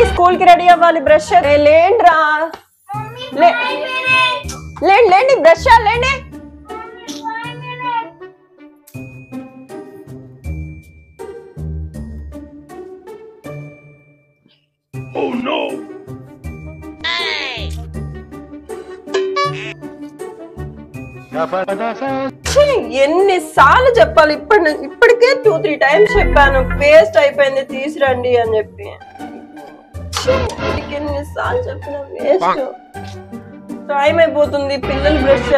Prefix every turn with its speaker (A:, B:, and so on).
A: School కి ready అవ్వాలి. Brush లేండ్రా, లేండి బ్రష్ లేండి. ఎన్నిసార్లు చెప్పాలి, ఇప్పటికే 2-3 టైమ్స్ చెప్పాను పేస్ట్ అయిపోయింది తీసురండి అని చెప్పి. ఎన్నిసార్లు చెప్పిన వేస్ట్. టైం అయిపోతుంది, పిల్లలు బ్రష్